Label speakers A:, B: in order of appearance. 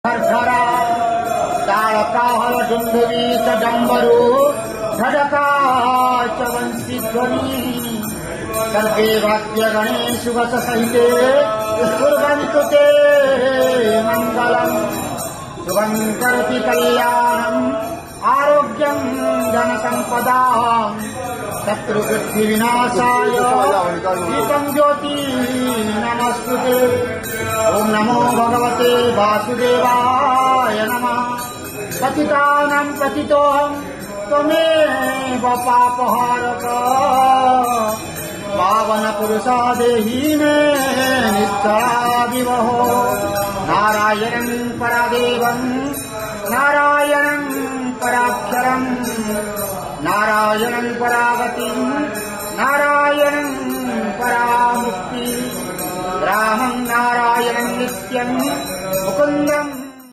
A: धरा ताड़काहल डुंडवी च डम्बरू धड़का च वंशी ध्वनि सर्वे वाक्य गणेशु वस सहिते कुर्वन्तु ते मंगलम् शुभं करोति कल्याणम् आरोग्यं धनसम्पदाम् शत्रुबुद्धि विनाशाय दीपं ज्योति नमस्तुते। ओम नमो भगवते वासुदेवाय नमः। पतितानां पतितोऽहं त्वमेव पापहारक पावन पुरुषा देहि मे निष्ठाविवहो। नारायणं परादेवं नारायणं पराक्षरं नारायणं परागतिं नारायणं परामुक्ति रामं नारायणं नित्यं मुकुन्दं